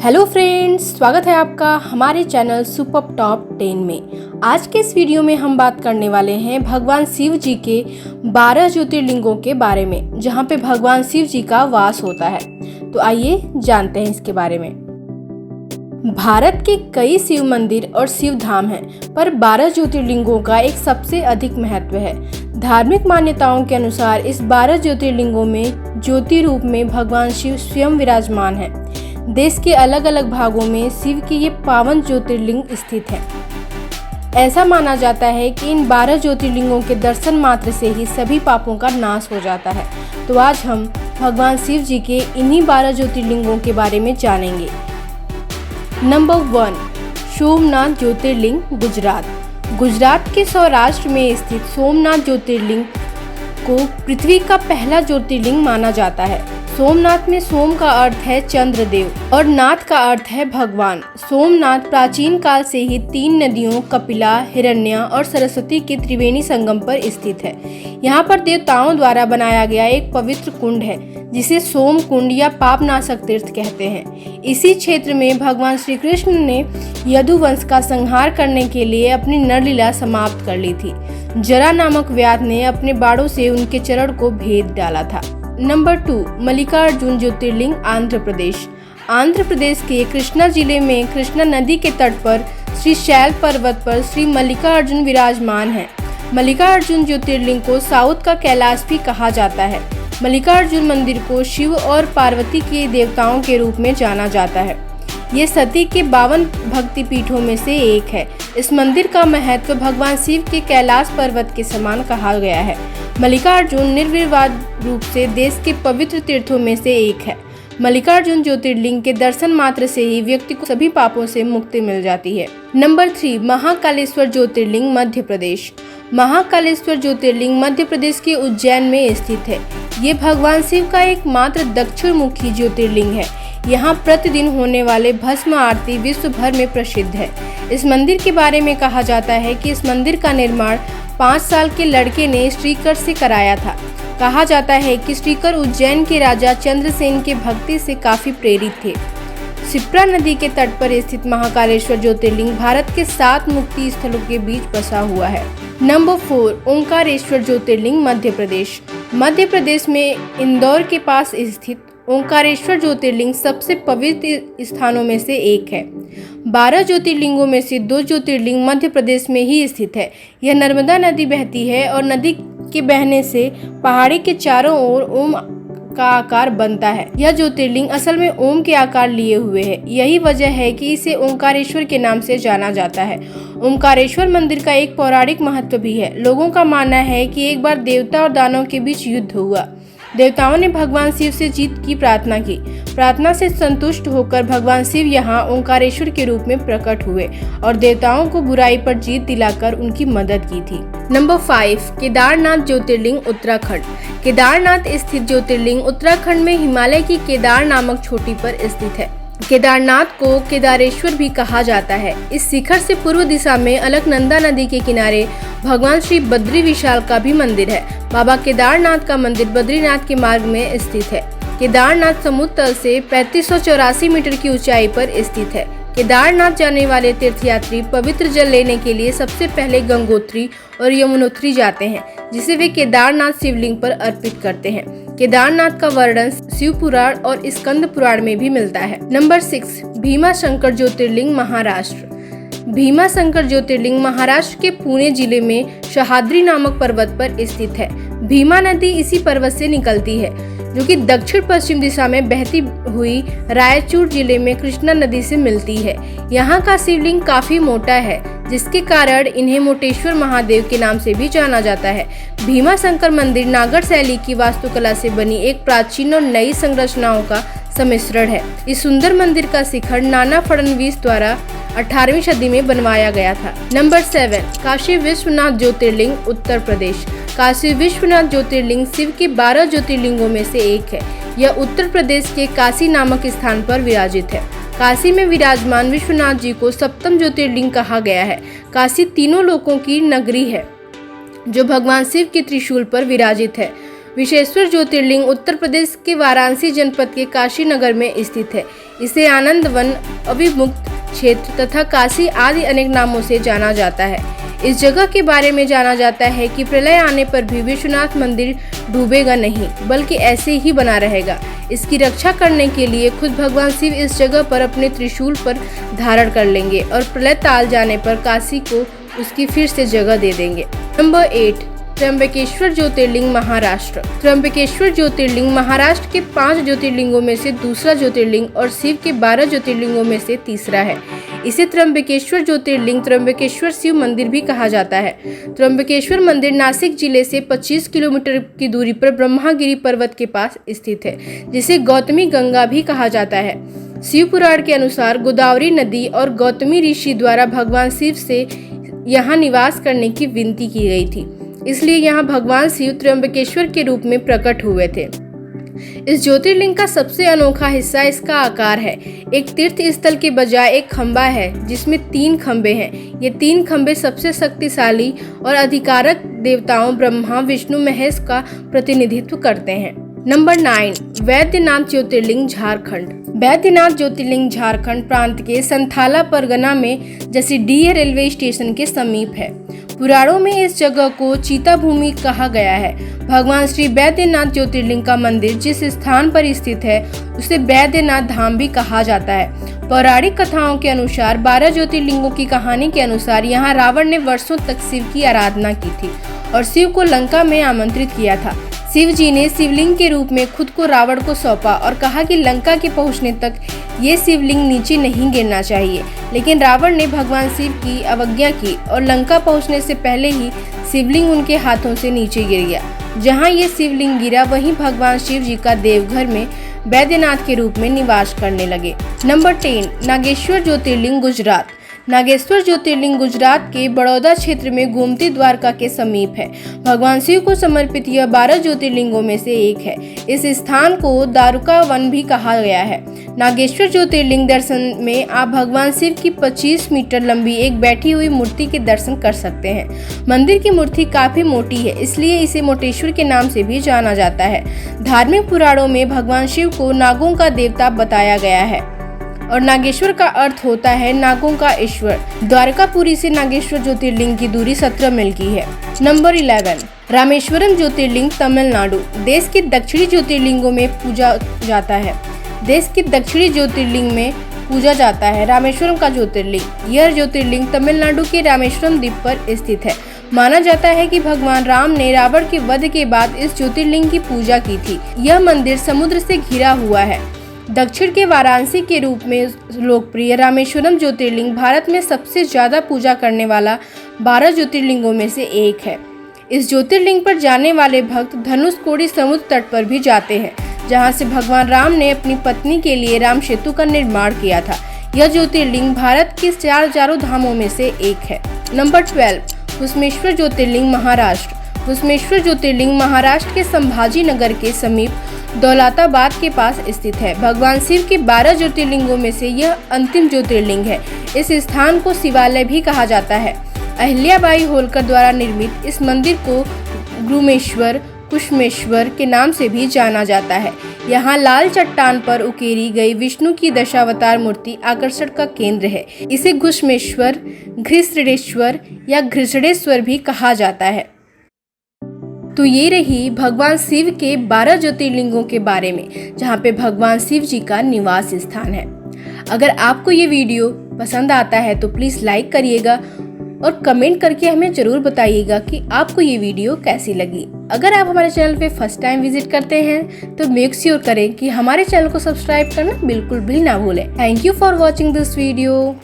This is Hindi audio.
हेलो फ्रेंड्स, स्वागत है आपका हमारे चैनल सुपर टॉप 10 में। आज के इस वीडियो में हम बात करने वाले हैं भगवान शिव जी के 12 ज्योतिर्लिंगों के बारे में, जहां पे भगवान शिव जी का वास होता है। तो आइए जानते हैं इसके बारे में। भारत के कई शिव मंदिर और शिव धाम हैं, पर 12 ज्योतिर्लिंगों का एक सबसे अधिक महत्व है। धार्मिक मान्यताओं के अनुसार इस 12 ज्योतिर्लिंगों में ज्योति रूप में भगवान शिव स्वयं विराजमान है। देश के अलग अलग भागों में शिव के ये पावन ज्योतिर्लिंग स्थित हैं। ऐसा माना जाता है कि इन 12 ज्योतिर्लिंगों के दर्शन मात्र से ही सभी पापों का नाश हो जाता है। तो आज हम भगवान शिव जी के इन्हीं 12 ज्योतिर्लिंगों के बारे में जानेंगे। नंबर 1, सोमनाथ ज्योतिर्लिंग, गुजरात। गुजरात के सौराष्ट्र में स्थित सोमनाथ ज्योतिर्लिंग को पृथ्वी का पहला ज्योतिर्लिंग माना जाता है। सोमनाथ में सोम का अर्थ है चंद्रदेव और नाथ का अर्थ है भगवान। सोमनाथ प्राचीन काल से ही 3 नदियों कपिला, हिरण्या और सरस्वती के त्रिवेणी संगम पर स्थित है। यहाँ पर देवताओं द्वारा बनाया गया एक पवित्र कुंड है, जिसे सोम कुंड या पापनाशक तीर्थ कहते हैं। इसी क्षेत्र में भगवान श्री कृष्ण ने यदुवंश का संहार करने के लिए अपनी नरलीला समाप्त कर ली थी। जरा नामक व्याध ने अपने बाणों से उनके चरण को भेद डाला था। नंबर 2, मल्लिकार्जुन ज्योतिर्लिंग, आंध्र प्रदेश। आंध्र प्रदेश के कृष्णा जिले में कृष्णा नदी के तट पर श्री शैल पर्वत पर श्री मल्लिकार्जुन विराजमान है। मल्लिकार्जुन ज्योतिर्लिंग को साउथ का कैलाश भी कहा जाता है। मल्लिकार्जुन मंदिर को शिव और पार्वती के देवताओं के रूप में जाना जाता है। ये सती के 52 भक्ति पीठों में से एक है। इस मंदिर का महत्व भगवान शिव के कैलाश पर्वत के समान कहा गया है। मल्लिकार्जुन निर्विवाद रूप से देश के पवित्र तीर्थों में से एक है। मल्लिकार्जुन ज्योतिर्लिंग के दर्शन मात्र से ही व्यक्ति को सभी पापों से मुक्ति मिल जाती है। नंबर 3, महाकालेश्वर ज्योतिर्लिंग, मध्य प्रदेश। महाकालेश्वर ज्योतिर्लिंग मध्य प्रदेश के उज्जैन में स्थित है। ये भगवान शिव का एकमात्र दक्षिण मुखी ज्योतिर्लिंग है। यहाँ प्रतिदिन होने वाले भस्म आरती विश्व भर में प्रसिद्ध है। इस मंदिर के बारे में कहा जाता है कि इस मंदिर का निर्माण 5 साल के लड़के ने श्रीकर से कराया था। कहा जाता है कि श्रीकर उज्जैन के राजा चंद्रसेन के भक्ति से काफी प्रेरित थे। शिप्रा नदी के तट पर स्थित महाकालेश्वर ज्योतिर्लिंग भारत के 7 मुक्ति स्थलों के बीच बसा हुआ है। नंबर 4, ओंकारेश्वर ज्योतिर्लिंग, मध्य प्रदेश। मध्य प्रदेश में इंदौर के पास स्थित ओंकारेश्वर ज्योतिर्लिंग सबसे पवित्र स्थानों में से एक है। 12 ज्योतिर्लिंगों में से 2 ज्योतिर्लिंग मध्य प्रदेश में ही स्थित है। यह नर्मदा नदी बहती है और नदी के बहने से पहाड़ी के चारों ओर ओम का आकार बनता है। यह ज्योतिर्लिंग असल में ओम के आकार लिए हुए है। यही वजह है कि इसे ओंकारेश्वर के नाम से जाना जाता है। ओंकारेश्वर मंदिर का एक पौराणिक महत्व भी है। लोगों का मानना है कि एक बार देवता और दानव के बीच युद्ध हुआ। देवताओं ने भगवान शिव से जीत की प्रार्थना की। प्रार्थना से संतुष्ट होकर भगवान शिव यहाँ ओंकारेश्वर के रूप में प्रकट हुए और देवताओं को बुराई पर जीत दिलाकर उनकी मदद की थी। नंबर 5, केदारनाथ ज्योतिर्लिंग, उत्तराखंड। केदारनाथ स्थित ज्योतिर्लिंग उत्तराखंड में हिमालय की केदार नामक चोटी पर स्थित है। केदारनाथ को केदारेश्वर भी कहा जाता है। इस शिखर से पूर्व दिशा में अलकनंदा नदी के किनारे भगवान श्री बद्री विशाल का भी मंदिर है। बाबा केदारनाथ का मंदिर बद्रीनाथ के मार्ग में स्थित है। केदारनाथ समुद्र तल से 3584 मीटर की ऊंचाई पर स्थित है। केदारनाथ जाने वाले तीर्थयात्री पवित्र जल लेने के लिए सबसे पहले गंगोत्री और यमुनोत्री जाते हैं, जिसे वे केदारनाथ शिवलिंग पर अर्पित करते हैं। केदारनाथ का वर्णन शिव पुराण और स्कंद पुराण में भी मिलता है। नंबर 6, भीमाशंकर ज्योतिर्लिंग, महाराष्ट्र। भीमाशंकर ज्योतिर्लिंग महाराष्ट्र के पुणे जिले में सह्याद्री नामक पर्वत पर स्थित है। भीमा नदी इसी पर्वत से निकलती है, जो कि दक्षिण पश्चिम दिशा में बहती हुई रायचूर जिले में कृष्णा नदी से मिलती है। यहाँ का शिवलिंग काफी मोटा है, जिसके कारण इन्हें मोटेश्वर महादेव के नाम से भी जाना जाता है। भीमाशंकर मंदिर नागर शैली की वास्तुकला से बनी एक प्राचीन और नई संरचनाओं का सम्मिश्रण है। इस सुंदर मंदिर का शिखर नाना फडणवीस द्वारा 18वीं सदी में बनवाया गया था। नंबर 7, काशी विश्वनाथ ज्योतिर्लिंग, उत्तर प्रदेश। काशी विश्वनाथ ज्योतिर्लिंग शिव के 12 ज्योतिर्लिंगों में से एक है। यह उत्तर प्रदेश के काशी नामक स्थान पर विराजित है। काशी में विराजमान विश्वनाथ जी को सप्तम ज्योतिर्लिंग कहा गया है। काशी तीनों लोकों की नगरी है, जो भगवान शिव के त्रिशूल पर विराजित है। विश्वेश्वर ज्योतिर्लिंग उत्तर प्रदेश के वाराणसी जनपद के काशी नगर में स्थित है। इसे आनंद वन, अभिमुक्त क्षेत्र तथा काशी आदि अनेक नामों से जाना जाता है। इस जगह के बारे में जाना जाता है कि प्रलय आने पर भी विश्वनाथ मंदिर डूबेगा नहीं, बल्कि ऐसे ही बना रहेगा। इसकी रक्षा करने के लिए खुद भगवान शिव इस जगह पर अपने त्रिशूल पर धारण कर लेंगे और प्रलय टाल जाने पर काशी को उसकी फिर से जगह दे देंगे। नंबर 8, त्र्यंबकेश्वर ज्योतिर्लिंग महाराष्ट्र। त्र्यंबकेश्वर ज्योतिर्लिंग महाराष्ट्र के 5 ज्योतिर्लिंगों में से दूसरा ज्योतिर्लिंग और शिव के 12 ज्योतिर्लिंगों में से तीसरा है। इसे त्र्यंबकेश्वर ज्योतिर्लिंग त्र्यंबकेश्वर शिव मंदिर भी कहा जाता है। त्र्यंबकेश्वर मंदिर नासिक जिले से 25 किलोमीटर की दूरी पर ब्रह्मागिरी पर्वत के पास स्थित है, जिसे गौतमी गंगा भी कहा जाता है। शिव पुराण के अनुसार गोदावरी नदी और गौतमी ऋषि द्वारा भगवान शिव से यहाँ निवास करने की विनती की गई थी, इसलिए यहाँ भगवान शिव त्र्यंबकेश्वर के रूप में प्रकट हुए थे। इस ज्योतिर्लिंग का सबसे अनोखा हिस्सा इसका आकार है। एक तीर्थ स्थल के बजाय एक खंबा है जिसमें 3 खंबे हैं। ये 3 खंबे सबसे शक्तिशाली और अधिकारक देवताओं ब्रह्मा, विष्णु, महेश का प्रतिनिधित्व करते हैं। नंबर 9, वैद्यनाथ ज्योतिर्लिंग झारखंड। वैद्यनाथ ज्योतिर्लिंग झारखंड प्रांत के संथाला परगना में जसीडीह रेलवे स्टेशन के समीप है। पुराणों में इस जगह को चीता भूमि कहा गया है। भगवान श्री वैद्यनाथ ज्योतिर्लिंग का मंदिर जिस स्थान पर स्थित है उसे वैद्यनाथ धाम भी कहा जाता है। पौराणिक कथाओं के अनुसार 12 ज्योतिर्लिंगों की कहानी के अनुसार यहाँ रावण ने वर्षों तक शिव की आराधना की थी और शिव को लंका में आमंत्रित किया था। शिव जी ने शिवलिंग के रूप में खुद को रावण को सौंपा और कहा कि लंका के पहुंचने तक ये शिवलिंग नीचे नहीं गिरना चाहिए, लेकिन रावण ने भगवान शिव की अवज्ञा की और लंका पहुंचने से पहले ही शिवलिंग उनके हाथों से नीचे गिर गया। जहां ये शिवलिंग गिरा वहीं भगवान शिव जी का देवघर में वैद्यनाथ के रूप में निवास करने लगे। नंबर 10, नागेश्वर ज्योतिर्लिंग गुजरात। नागेश्वर ज्योतिर्लिंग गुजरात के बड़ौदा क्षेत्र में गोमती द्वारका के समीप है। भगवान शिव को समर्पित यह 12 ज्योतिर्लिंगों में से एक है। इस स्थान को दारुका वन भी कहा गया है। नागेश्वर ज्योतिर्लिंग दर्शन में आप भगवान शिव की 25 मीटर लंबी एक बैठी हुई मूर्ति के दर्शन कर सकते हैं। मंदिर की मूर्ति काफी मोटी है, इसलिए इसे मोटेश्वर के नाम से भी जाना जाता है। धार्मिक पुराणों में भगवान शिव को नागों का देवता बताया गया है और नागेश्वर का अर्थ होता है नागों का ईश्वर। द्वारकापुरी से नागेश्वर ज्योतिर्लिंग की दूरी 17 मील की है। नंबर 11, रामेश्वरम ज्योतिर्लिंग तमिलनाडु। देश के दक्षिणी ज्योतिर्लिंगों में पूजा जाता है। रामेश्वरम का ज्योतिर्लिंग। यह ज्योतिर्लिंग तमिलनाडु के रामेश्वरम द्वीप पर स्थित है। माना जाता है कि भगवान राम ने रावण के वध के बाद इस ज्योतिर्लिंग की पूजा की थी। यह मंदिर समुद्र से घिरा हुआ है। दक्षिण के वाराणसी के रूप में लोकप्रिय रामेश्वरम ज्योतिर्लिंग भारत में सबसे ज्यादा पूजा करने वाला 12 ज्योतिर्लिंगों में से एक है। इस ज्योतिर्लिंग पर जाने वाले भक्त धनुषकोडी समुद्र तट पर भी जाते हैं, जहां से भगवान राम ने अपनी पत्नी के लिए राम सेतु का निर्माण किया था। यह ज्योतिर्लिंग भारत के 4 चारों धामों में से एक है। नंबर 12, कुसुमेश्वर ज्योतिर्लिंग महाराष्ट्र। कुसुमेश्वर ज्योतिर्लिंग महाराष्ट्र के संभाजी नगर के समीप दौलताबाद के पास स्थित है। भगवान शिव के 12 ज्योतिर्लिंगों में से यह अंतिम ज्योतिर्लिंग है। इस स्थान को शिवालय भी कहा जाता है। अहिल्याबाई होलकर द्वारा निर्मित इस मंदिर को गुरुमेश्वर, कुसुमेश्वर के नाम से भी जाना जाता है। यहाँ लाल चट्टान पर उकेरी गई विष्णु की दशावतार मूर्ति आकर्षण का केंद्र है। इसे घुश्मेश्वर, घृष्णेश्वर या घृष्णेश्वर भी कहा जाता है। तो ये रही भगवान शिव के 12 ज्योतिर्लिंगों के बारे में, जहाँ पे भगवान शिव जी का निवास स्थान है। अगर आपको ये वीडियो पसंद आता है तो प्लीज़ लाइक करिएगा और कमेंट करके हमें ज़रूर बताइएगा कि आपको ये वीडियो कैसी लगी। अगर आप हमारे चैनल पे फर्स्ट टाइम विजिट करते हैं तो मेक श्योर करें कि हमारे चैनल को सब्सक्राइब करना बिल्कुल भी ना भूलें। Thank you for watching this video.